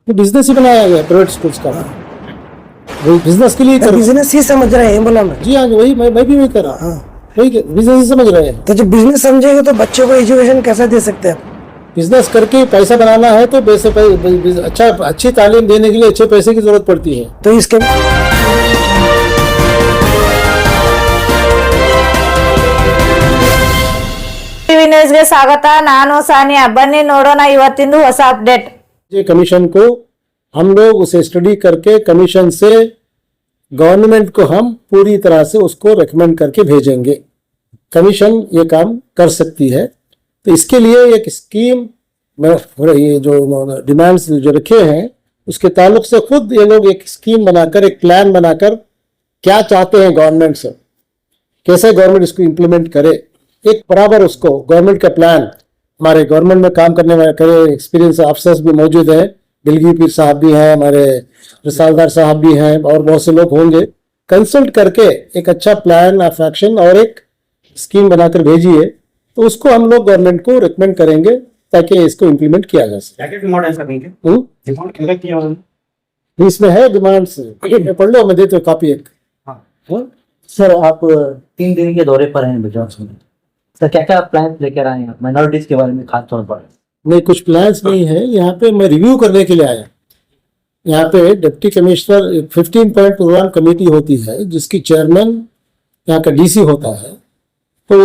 तो बिजनेस ही बनाया गया प्राइवेट स्कूल्स का। वही बिजनेस के लिए बिजनेस ही समझ रहे हैं बोला मैं। जी हाँ, वही मैं भी वही कर रहा हूँ। वही बिजनेस ही समझ रहे हैं। तो जब बिजनेस समझेंगे तो बच्चों को एजुकेशन कैसे दे सकते हैं? बिजनेस करके पैसा बनाना है तो अच्छी तालीम देने के लिए अच्छे पैसे की जरूरत पड़ती है। तो इसके ಟಿವಿ ನ್ಯೂಸ್ಗೆ ಸ್ವಾಗತ. ನಾನು ಸಾನಿಯಾ. ಬನ್ನಿ ನೋಡೋಣ ಇವತ್ತಿಂದು ಹೊಸ ಅಪ್ಡೇಟ್. ये कमीशन को हम लोग उसे स्टडी करके कमीशन से गवर्नमेंट को हम पूरी तरह से उसको रेकमेंड करके भेजेंगे। कमीशन ये काम कर सकती है। तो इसके लिए एक स्कीम ये जो डिमांड्स जो रखे हैं उसके ताल्लुक से खुद ये लोग एक स्कीम बनाकर एक प्लान बनाकर क्या चाहते हैं गवर्नमेंट से, कैसे गवर्नमेंट इसको इम्प्लीमेंट करे, एक बराबर उसको गवर्नमेंट का प्लान। हमारे गवर्नमेंट में काम करने वाले कई एक्सपीरियंस अफसर्स भी मौजूद हैं, दिलगी पीर साहब भी हैं, हमारे रिसालदार साहब भी हैं और बहुत से लोग होंगे। कंसल्ट करके एक अच्छा प्लान ऑफ एक्शन और एक स्कीम बनाकर भेजिए, तो उसको हम लोग गवर्नमेंट को रिकमेंड करेंगे ताकि इसको इम्प्लीमेंट किया जा सके। इसमें है डिमांड्स, पढ़ लो, मैं देते हो कॉपी एक। सर, आप 3 दिन के दौरे पर हैं गुजरात में, सर क्या क्या प्लान लेकर आए हैं माइनॉरिटीज के बारे में खास तौर पर? नहीं, कुछ प्लान्स नहीं है। यहाँ पे मैं रिव्यू करने के लिए आया। यहाँ पे deputy commissioner 15 point programme committee होती है जिसकी चेयरमैन यहाँ का डीसी होता है। तो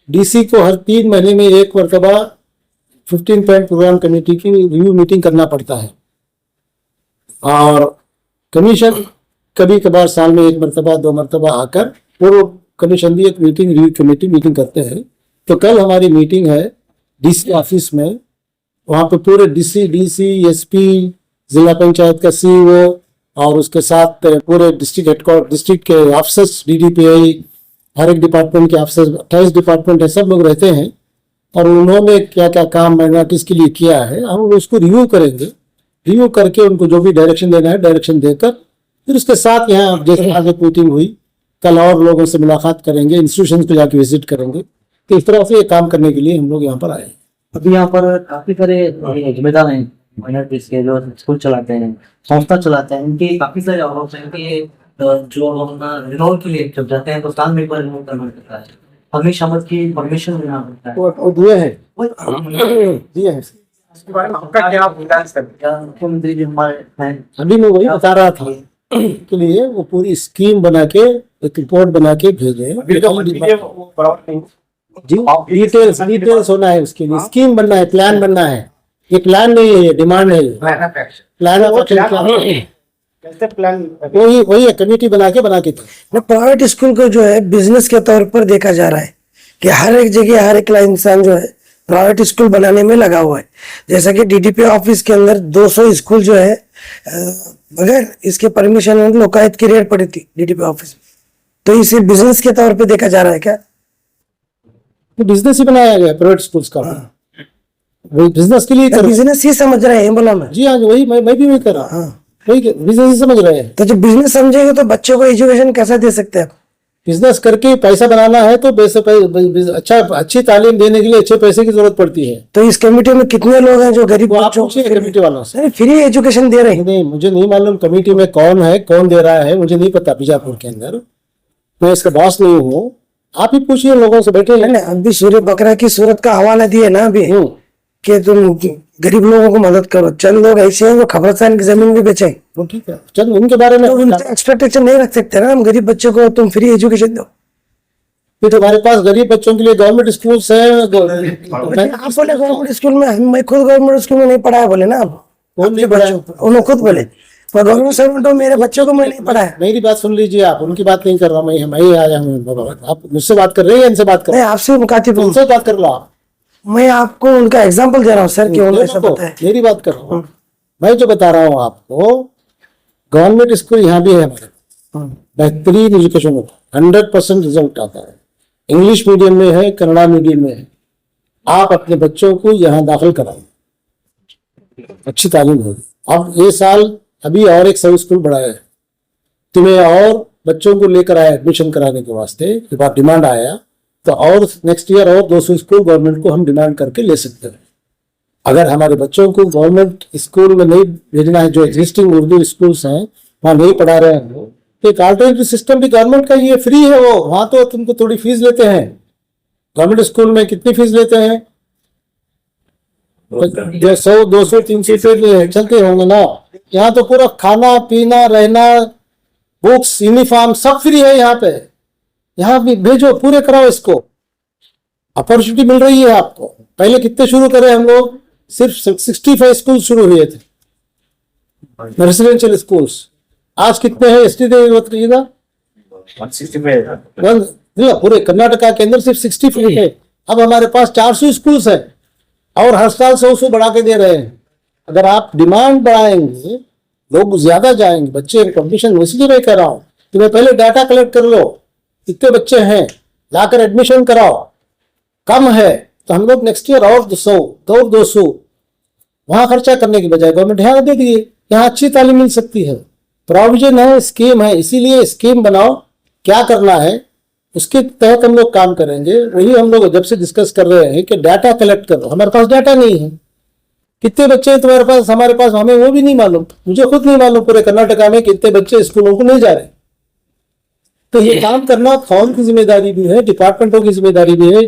डीसी को हर 3 महीने में एक मरतबा 15 पॉइंट प्रोग्राम कमेटी की रिव्यू मीटिंग करना पड़ता है और कमीशन कभी कभार साल में 1 मरतबा 2 मरतबा आकर पूर्व कमीशन भी एक मीटिंग रिव्यू कमेटी मीटिंग करते हैं। तो कल हमारी मीटिंग है डीसी ऑफिस में। वहाँ पे पूरे डीसी एसपी, जिला पंचायत का सीईओ और उसके साथ पूरे डिस्ट्रिक्ट के ऑफिसर्स, डीडीपीआई, हर एक डिपार्टमेंट के ऑफिसर्स, 28 डिपार्टमेंट है, सब लोग रहते हैं और उन्होंने क्या क्या काम माइनॉरिटीज के लिए किया है हम उसको रिव्यू करेंगे। रिव्यू करके उनको जो भी डायरेक्शन देना है डायरेक्शन देकर फिर उसके साथ यहाँ जैसे आगे मीटिंग हुई, कल और लोगों से मुलाकात करेंगे, इंस्टीट्यूशन को जाके विजिट करेंगे। तो इस तरह से ये काम करने के लिए हम लोग यहाँ पर आए हैं। अभी यहाँ पर काफी सारे जिम्मेदार हैं माइनॉरिटीज के, जो स्कूल चलाते हैं, संस्था चलाते हैं, इनके काफी सारे आरोप हैं कि जो अपना रिनोल के लिए जब जाते हैं तो साल में एक बार रिनोल करना पड़ता है, हमेशा मत की परमिशन लेना पड़ता है। वो दिए हैं इसके बारे में आपका क्या प्लान्स है? मुख्यमंत्री जी हमारे हैं, अभी मैं वही बता रहा था के लिए वो पूरी स्कीम बना के एक रिपोर्ट बना के भेजे जी। डिटेल्स होना है उसके लिए, स्कीम बनना है, प्लान बनना है। ये प्लान नहीं है, ये डिमांड है। प्लान कैसे प्लान? वही है, कमेटी बना के प्राइवेट स्कूल को जो है बिजनेस के तौर पर देखा जा रहा है कि हर एक जगह हर एक इंसान जो है प्राइवेट स्कूल बनाने में लगा हुआ है। जैसा कि डीडीपी ऑफिस के अंदर 200 स्कूल जो है बगैर इसके परमिशन लोकायत की रेड पड़ी थी डीडीपी ऑफिस में। तो इसे बिजनेस के तौर पे देखा जा रहा है क्या? तो बिजनेस ही बनाया गया प्राइवेट स्कूल्स का। वही बिजनेस के लिए बिजनेस ही समझ रहे हैं बोला मैं। जी हाँ, वही मैं भी वही कर रहा हूँ। वही बिजनेस ही समझ रहे हैं। तो जब बिजनेस समझेंगे तो बच्चों को एजुकेशन कैसे दे सकते हैं? बिजनेस करके पैसा बनाना है तो अच्छी तालीम देने के लिए अच्छे पैसे की जरूरत पड़ती है। तो इस कमेटी में कितने लोग हैं जो गरीब बच्चों को कमेटी वालों से फ्री एजुकेशन दे रहे हैं? नहीं, मुझे नहीं मालूम कमेटी में कौन है, कौन दे रहा है, मुझे नहीं पता। बीजापुर के अंदर मैं इसका बॉस नहीं हूँ, आप ही पूछिए लोगों से बैठे हैं। अभी सूर्य बकरा की सूरत का हवाला दिए ना अभी कि तुम गरीब लोगों को मदद करो। चंद लोग ऐसे हैं जो खबरस्तान की जमीन भी बेचे। वो ठीक है, चंद उनके बारे में एक्सपेक्टेशन नहीं रख सकते ना हम गरीब बच्चों को तुम फ्री एजुकेशन दो। फिर तुम्हारे पास गरीब बच्चों के लिए गवर्नमेंट स्कूल्स हैं। आप बोले गवर्नमेंट स्कूल में, मैं खुद गवर्नमेंट स्कूल में नहीं पढ़ाया बोले ना आप? कौन नहीं पढ़ाया? उन्होंने खुद बोले गवर्नमेंट सर्वेंट हो, मेरे बच्चों को मैं नहीं पढ़ाया। मेरी बात सुन लीजिए आप, उनकी बात नहीं कर रहा मैं आया हूँ। आप मुझसे बात कर रहे हैं, इनसे बात कर रहे हैं? आपसे मुखातिब हूं, उनसे बात कर लो आप। मैं आपको उनका एग्जांपल दे रहा हूँ सर कि उन्हें ऐसा पता है। मेरी बात कर रहा हूँ, मैं जो बता रहा हूँ आपको। गवर्नमेंट स्कूल यहाँ भी है हमारे, बेहतरीन एजुकेशन होता है, 100% रिजल्ट आता है। इंग्लिश मीडियम में है, कन्नड़ा मीडियम में है। आप अपने बच्चों को यहाँ दाखिल कराएं, अच्छी तालीम होगी। अब ये साल अभी और एक सब स्कूल बढ़ाया है, तुम्हें और बच्चों को लेकर आया एडमिशन कराने के वास्ते, जब आप डिमांड आया तो और नेक्स्ट ईयर और 200 स्कूल गवर्नमेंट को हम डिमांड करके ले सकते हैं। अगर हमारे बच्चों को गवर्नमेंट स्कूल में नहीं भेजना है, जो एग्जिस्टिंग उर्दू स्कूल्स हैं वहाँ नहीं पढ़ा रहे हैं वो, तो एक अल्टरनेटिव सिस्टम भी गवर्नमेंट का ये फ्री है, वो वहाँ तो तुमको थोड़ी फीस लेते हैं। गवर्नमेंट स्कूल में कितनी फीस लेते हैं? 100, 200, 300 रुपये चलते होंगे ना। यहाँ तो पूरा खाना पीना रहना, बुक्स, यूनिफॉर्म सब फ्री है यहाँ पे। यहाँ भी भेजो, पूरे कराओ इसको, अपॉर्चुनिटी मिल रही है आपको। पहले कितने शुरू करे हम लोग? सिर्फ 65 स्कूल शुरू हुए थे, रेसिडेंशियल स्कूल्स। आज कितने हैं? एसटी 165 पूरे कर्नाटका के अंदर सिर्फ 65 है। अब हमारे पास 400 स्कूल्स है और हर साल 100 बढ़ा के दे रहे हैं। अगर आप डिमांड बढ़ाएंगे, लोग ज्यादा जाएंगे, बच्चे कंपटीशन, इसलिए मैं कह रहा हूँ कि मैं पहले डाटा कलेक्ट कर लो, कितने बच्चे हैं, लाकर एडमिशन कराओ। कम है तो हम लोग नेक्स्ट ईयर और 200 वहां खर्चा करने की बजाय गवर्नमेंट यहाँ दे दिए, यहाँ अच्छी तालीम मिल सकती है। प्रोविजन है, स्कीम है, इसीलिए स्कीम बनाओ, क्या करना है उसके तहत हम लोग काम करेंगे। वही हम लोग जब से डिस्कस कर रहे हैं कि डाटा कलेक्ट करो। हमारे पास डाटा नहीं है, कितने बच्चे हैं तुम्हारे पास, हमारे पास, हमें वो भी नहीं मालूम, मुझे खुद नहीं मालूम पूरे कर्नाटका में कितने बच्चे स्कूलों को नहीं जा रहे। तो ये काम करना कौन की जिम्मेदारी भी है, डिपार्टमेंटों की जिम्मेदारी भी है,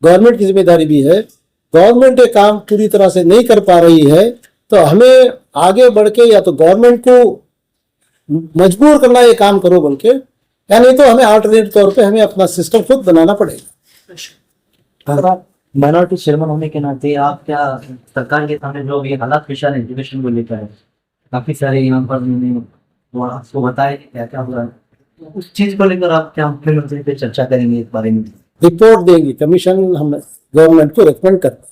गवर्नमेंट की जिम्मेदारी भी है। गवर्नमेंट ये काम पूरी तरह से नहीं कर पा रही है, तो हमें आगे बढ़ के या तो गवर्नमेंट को मजबूर करना ये काम करो बोल के, या नहीं तो हमें अल्टरनेट तौर पे हमें अपना सिस्टम खुद बनाना पड़ेगा। माइनॉरिटी चेयरमैन होने के नाते आप क्या सरकार के सामने जो भी हालात पेश आ रहे हैं एजुकेशन को लेकर है, काफी सारे यहाँ पर उन्होंने वो आपको बताया कि क्या क्या हो रहा है, उस चीज को लेकर आप क्या मुख्यमंत्री पे चर्चा करेंगे इस बारे में? रिपोर्ट देंगी कमीशन, हम गवर्नमेंट को रिकमेंड करते हैं,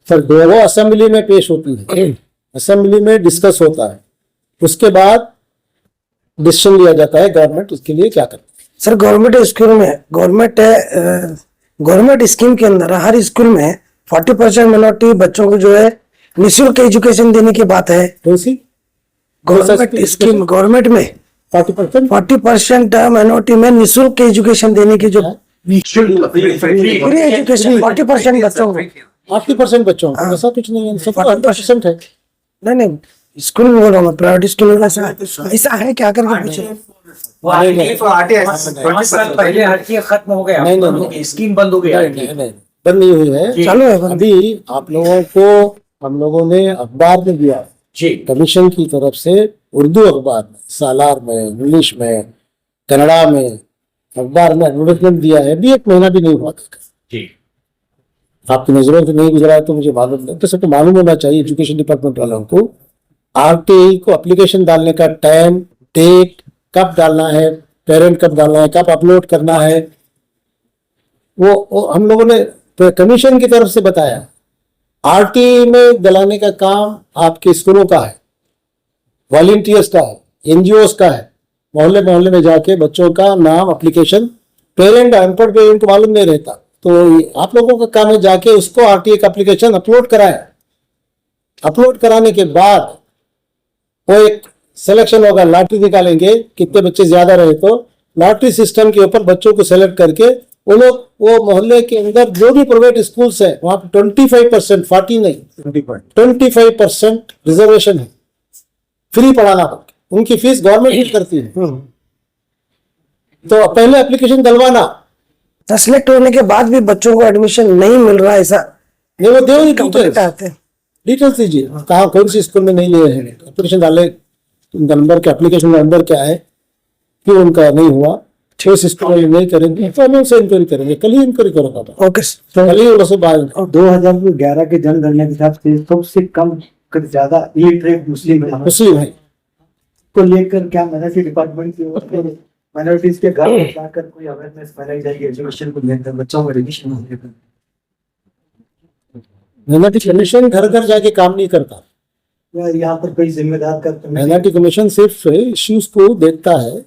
फिर वो असेंबली में पेश होती है, असेंबली में डिस्कस होता है, उसके बाद डिसीजन लिया जाता है गवर्नमेंट उसके लिए क्या करती है। सर गवर्नमेंट स्कूल में गवर्नमेंट स्कीम के अंदर हर स्कूल में 40% मिनोरिटी बच्चों को जो है निःशुल्क एजुकेशन देने की बात है। तो इसी गवर्नमेंट स्कीम, गवर्नमेंट में 40% मिनोरिटी में निःशुल्क एजुकेशन देने की जो फ्री एजुकेशन 40% बच्चों को, 40% बच्चों को, ऐसा कुछ नहीं है, सबको 100% है। नहीं स्कूल में बोल रहा हूँ, प्राइवेट स्कूल में ऐसा है क्या करके पूछे? पहले हटिए खत्म हो गया, नहीं, स्कीम बंद हो गया। नहीं, बंद नहीं हुई है, चालू है। अभी आप लोगों को हम लोगों ने अखबार में दिया कमीशन की तरफ से, उर्दू अखबार में, सालार में, इंग्लिश में, कन्नड़ा में अखबार में एडवर्टाइजमेंट दिया है। अभी 1 महीना भी नहीं हुआ था। आपकी नजरों से नहीं गुजरा है तो मुझे मालूम नहीं, तो सबको मालूम होना चाहिए एजुकेशन डिपार्टमेंट वालों को। आरटीआई को एप्लीकेशन डालने का टाइम, डेट, कब डालना है, पेरेंट कब डालना है, कब अपलोड करना है, वो हम लोगों ने कमीशन की तरफ से बताया। आरटीआई में डलाने का काम आपके स्कूलों का है, वॉलंटियर्स का है, एनजीओस का है। मोहल्ले मोहल्ले में जाके बच्चों का नाम, एप्लीकेशन, पेरेंट, अनपढ़ पेरेंट को मालूम नहीं रहता, तो आप लोगों का काम है जाके उसको आरटीआई का एप्लीकेशन अपलोड कराएं। अपलोड कराने के बाद वो एक सिलेक्शन होगा, लॉटरी निकालेंगे, कितने बच्चे ज्यादा रहे तो लॉटरी सिस्टम के ऊपर बच्चों को सेलेक्ट करके वो लोग, वो मोहल्ले के अंदर जो भी प्राइवेट स्कूल्स है वहां पे 25%, 40 नहीं 25% रिजर्वेशन है, फ्री पढ़ाना होगा, उनकी फीस गवर्नमेंट ही करती है। तो पहले एप्लीकेशन डलवाना, सेलेक्ट होने के बाद भी बच्चों को एडमिशन नहीं मिल रहा, ऐसा नहीं वो देव डिटेल्स डिटेल्स दीजिए, कहाँ कौन सी स्कूल में नहीं लिए हैं, एप्लीकेशन डाले, उनका नंबर क्या, एप्लीकेशन नंबर क्या है, क्यों उनका नहीं हुआ, 6 स्कूल में नहीं करेंगे तो हम उनसे इंक्वायरी करेंगे, कल ही इंक्वायरी करोगा। ओके कल ही उनसे बात। 2011 के जनगणना के हिसाब से सबसे कम ज्यादा इलिटरेट मुस्लिम है को लेकर क्या माइनॉरिटी डिपार्टमेंट की ओर से माइनॉरिटीज के घर में जाकर कोई अवेयरनेस फैलाई जाएगी एजुकेशन को लेकर, बच्चों को एजुकेशन को लेकर? माइनॉरिटी कमीशन घर घर जाके काम नहीं करता, या यहाँ पर कोई जिम्मेदार करते हैं? माइनॉरिटी कमीशन सिर्फ इश्यूज को देखता है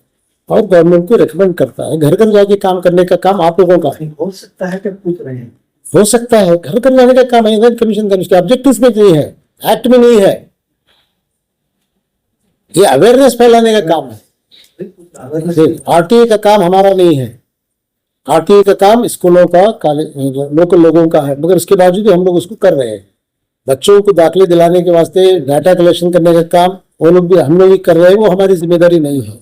और गवर्नमेंट को रिकमेंड करता है। घर घर जाके काम करने का काम आप लोगों का है। हो सकता है कि पूछ रहे हैं, हो सकता है घर घर जाने का काम है कमीशन का, उसके ऑब्जेक्टिव्स में नहीं है, एक्ट में नहीं है, ये अवेयरनेस फैलाने का काम है। आरटीआई का काम हमारा नहीं है, आरटीआई का काम स्कूलों का, कॉलेज, लोकल लोगों का है, मगर उसके बावजूद हम लोग उसको कर रहे हैं। बच्चों को दाखिले दिलाने के वास्ते डाटा कलेक्शन करने का काम वो लोग भी हम लोग भी कर रहे हैं, वो हमारी जिम्मेदारी नहीं है।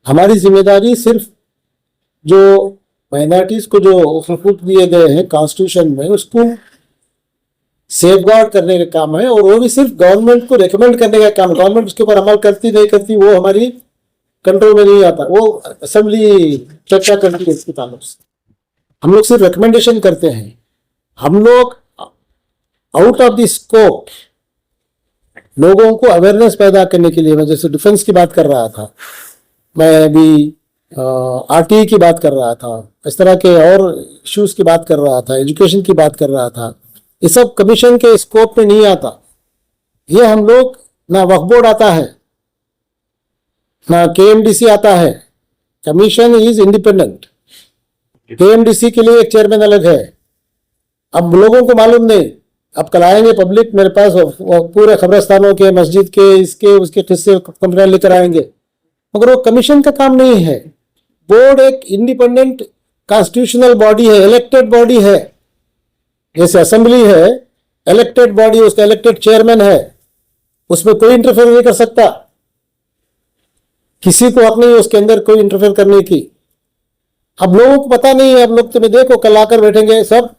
हमारी जिम्मेदारी सिर्फ जो माइनॉरिटीज को जो हकूक दिए गए हैं कॉन्स्टिट्यूशन में उसको सेफगार्ड करने का काम है, और वो भी सिर्फ गवर्नमेंट को रेकमेंड करने का काम। गवर्नमेंट उसके ऊपर अमल करती नहीं करती वो हमारी कंट्रोल में नहीं आता, वो असेंबली चर्चा करती है इसके ताल्लुक से। हम लोग सिर्फ रिकमेंडेशन करते हैं। हम लोग आउट ऑफ द स्कोप लोगों को अवेयरनेस पैदा करने के लिए, मैं जैसे डिफेंस की बात कर रहा था, मैं अभी आरटीई की बात कर रहा था, इस तरह के और इश्यूज की बात कर रहा था, एजुकेशन की बात कर रहा था, ये सब कमीशन के स्कोप में नहीं आता। ये हम लोग ना वक्फ बोर्ड आता है ना केएमडीसी आता है। Commission is independent. केएमडीसी के लिए एक चेयरमैन अलग है। अब लोगों को मालूम नहीं, अब कल आएंगे पब्लिक मेरे पास पूरे खबरस्तानों के, मस्जिद के, इसके उसके किस्से कंप्लेंट लेकर आएंगे, मगर वो कमीशन का काम नहीं है। बोर्ड एक इंडिपेंडेंट कॉन्स्टिट्यूशनल बॉडी है, इलेक्टेड बॉडी है। जैसे असेंबली है इलेक्टेड बॉडी, उसका इलेक्टेड चेयरमैन है, उसमें कोई इंटरफेयर नहीं कर सकता। किसी को हक नहीं है उसके अंदर कोई इंटरफेयर करने की। अब लोगों को पता नहीं है। अब लोग तुम्हें देखो कल आकर बैठेंगे सब,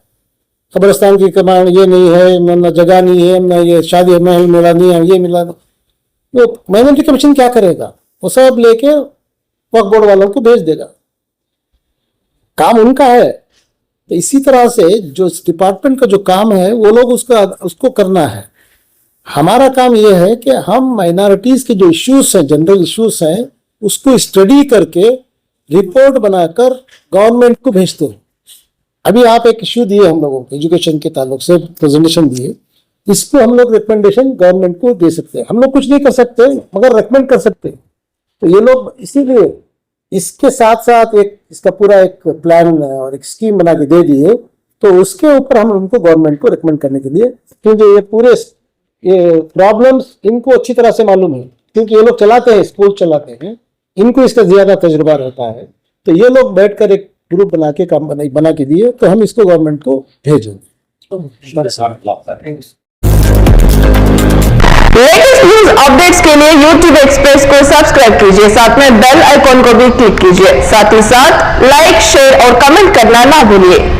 कब्रिस्तान की कमान ये नहीं है, ना जगह नहीं है, ना ये शादी महल मिला नहीं है, ये मिला। तो माइनॉरिटी कमीशन क्या करेगा? वो सब लेके वक्फ बोर्ड वालों को भेज देगा, काम उनका है। तो इसी तरह से जो डिपार्टमेंट का जो काम है वो लोग उसको करना है। हमारा काम यह है कि हम माइनॉरिटीज के जो इश्यूज हैं, जनरल इश्यूज हैं, उसको स्टडी करके रिपोर्ट बनाकर गवर्नमेंट को भेजते हैं। अभी आप एक इश्यू दिए हम लोगों को एजुकेशन के ताल्लुक से प्रेजेंटेशन दिए, इसको हम लोग रिकमेंडेशन गवर्नमेंट को दे सकते हैं। हम लोग कुछ नहीं कर सकते मगर रिकमेंड कर सकते हैं। तो ये लोग इसीलिए इसके साथ साथ एक इसका पूरा एक प्लान और एक स्कीम बना के दे दिए, तो उसके ऊपर हम उनको गवर्नमेंट को रिकमेंड करने के लिए, क्योंकि ये पूरे ये प्रॉब्लम्स इनको अच्छी तरह से मालूम है, क्योंकि ये लोग चलाते हैं, स्कूल चलाते हैं, इनको इसका ज्यादा तजुर्बा रहता है। तो ये लोग बैठकर एक ग्रुप बना के काम बना के दिए, तो हम इसको गवर्नमेंट को भेजेंगे। लेटेस्ट न्यूज अपडेट्स के लिए YouTube एक्सप्रेस को सब्सक्राइब कीजिए, साथ में बेल आइकॉन को भी क्लिक कीजिए। साथ ही साथ लाइक, शेयर और कमेंट करना ना भूलिए।